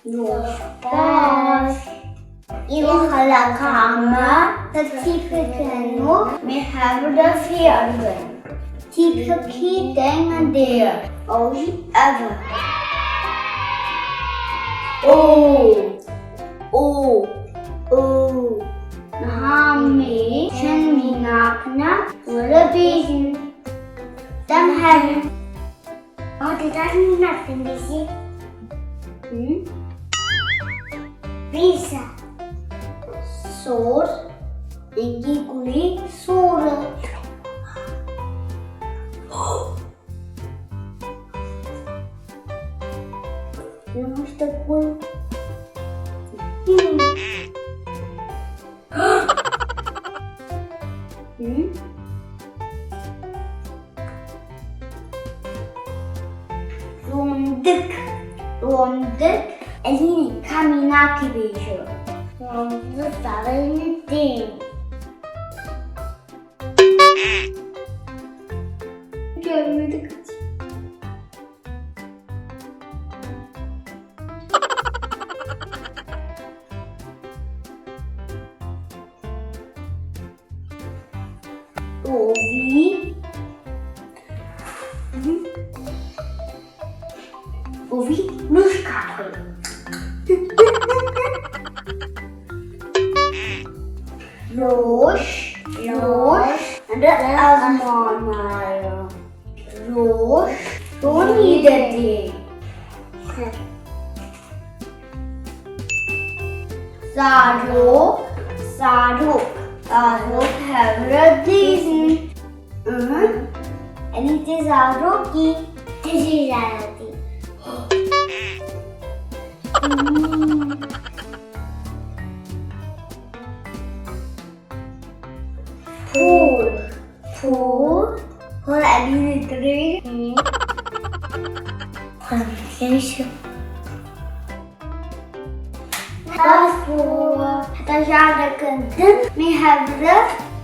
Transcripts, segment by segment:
Nós eu colocamos certificado me havia typically then there hoje ever Nahame Shanminakna Wallabation Them having did that mean nothing, busy? Visa Source Dingy Kuli Solar You must have won. Rondik Elini Kaminaki Bejo. Rondik Darren Ding. Görmedik. Ovi Nushkatol. Rosh, and the Azmanaya. Rosh, don't need a day. Sadok, have a reason. And it is Aroki. This is Arati. Four. I need three. Hata jada kan may have the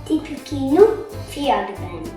tipikino fiadgan.